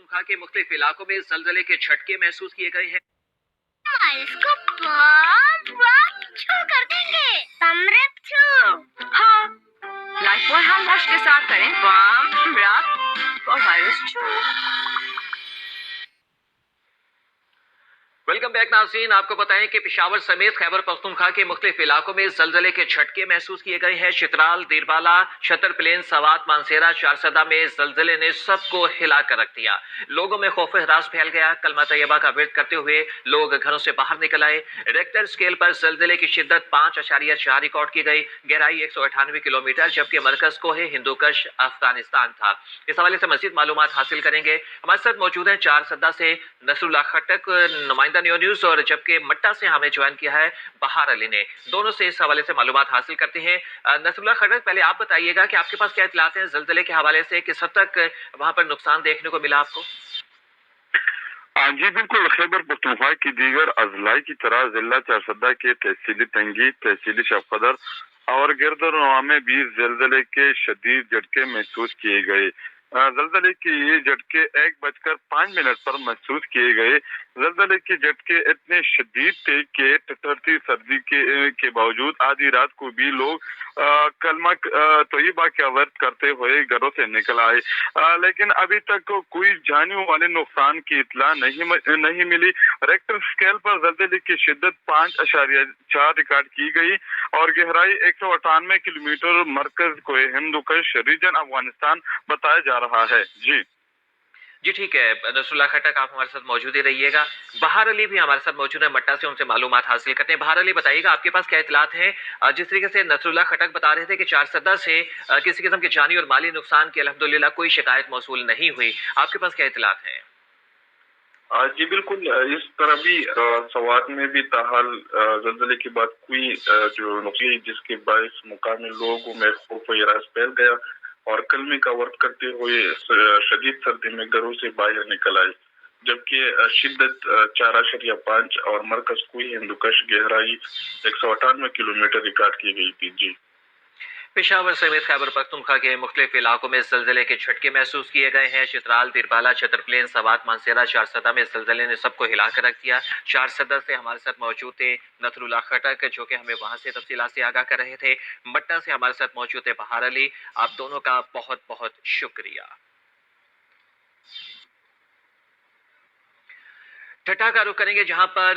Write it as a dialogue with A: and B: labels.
A: पख्तूनख्वा के मुख्तलिफ इलाकों में जलजले के झटके महसूस किए गए हैं।
B: इसको बम छू कर देंगे। हाँ, लाइफबॉय हैंड वॉश के साथ करें बम रब और वायरस छू।
A: वेलकम बैक नाज़रीन, आपको बताएं कि पेशावर समेत खैबर पख्तूनख्वा के मुख्तलिफ इलाकों में जलजले के झटके महसूस किए गए हैं। चित्राल, देरबाला, छतर प्लेन, सवात, मानसेरा, चारसदा में जलजले ने सबको हिला कर रख दिया। लोगों में खौफ हरास फैल गया। कलमा तैयबा का विर्द करते हुए लोग घरों से बाहर निकल आए। रेक्टर स्केल पर जलजले की शिद्दत 5.4 रिकॉर्ड की गई। गहराई 198 किलोमीटर, जबकि मरकज को है हिंदूकश अफगानिस्तान था। इस हवाले से मजीद मालूमात हासिल करेंगे। हमारे साथ मौजूद है चारसदा से नसरुल्लाह खटक, नुमाइंदा न्यू न्यूज, और जबकि मट्टा से हमें ज्वाइन किया है बहार अली ने। दोनों से इस हवाले से मालूमात हासिल करते हैं। नसरुल्लाह खटक, पहले आप बताइएगा कि आपके पास क्या इत्तलात हैं जलजले के हवाले से, किस हद तक वहां पर नुकसान देखने को मिला आपको?
C: जी बिल्कुल, खैबर पख्तूनख्वा की दीगर अजलाई की तरह जिला चारसदा के तहसीली तंगी, तहसीली शफकदर और गिरदोनवा में भी जलजले के शदीद झटके महसूस किए गए। जलजले के ये झटके 1:05 पर महसूस किए गए। जलजले के झटके इतने शदीद थे कि ठिठुरती सर्दी के बावजूद आधी रात को भी लोग कलमा तैयबा का वर्त करते हुए घरों से निकल आए। लेकिन अभी तक कोई जाने वाले नुकसान की इतला नहीं मिली। रेक्टर स्केल पर जलजले की शिद्दत 5.4 रिकॉर्ड की गई और गहराई 198 किलोमीटर। मरकज को हिंदूकश रीजन अफगानिस्तान बताया जा रहा है।
A: जी ठीक है नसरुल्लाह खटक, आप हमारे साथ मौजूद ही रहिएगा। बहार अली भी हमारे साथ मौजूद है मट्टा से, उनसे मालूमात हासिल करते हैं। बहार अली, बताइएगा आपके पास क्या इत्तलात हैं? जिस तरीके से नसरुल्लाह खटक बता रहे थे कि चारसदा से किसी किस्म के जानी और माली नुकसान की अल्हम्दुलिल्लाह कोई शिकायत मौसूल नहीं हुई, आपके पास क्या इत्तलात हैं?
C: जी बिल्कुल, इस तरह भी सवात में भी ताहाल जलजले के बाद कोई जो नुकसान जिसके बायस मुकामी लोगों में खौफ हरास फैल गया और कलमे का वर्क करते हुए शदीद सर्दी में घरों से बाहर निकल आए। जबकि शिद्दत 4.5 और मरकज कोई हिंदूकश गहराई 198 किलोमीटर रिकॉर्ड की गई थी। जी,
A: पेशावर समेत खैबर पख्तूनख्वा के मुख्तलिफ इलाकों में जलजले के झटके महसूस किए गए हैं। चित्राल, दिरबाला, छतर प्लेन, सवात, मानसेरा, चारसदा में जलजले ने सबको हिला कर रख दिया। चारसदा से हमारे साथ मौजूद थे नसरुल्लाह खटक, जो कि हमें वहां से तफसीलात से आगाह कर रहे थे। मट्टा से हमारे साथ मौजूद थे बहार अली। आप दोनों का बहुत बहुत शुक्रिया। ठट्टा का रुख करेंगे जहां पर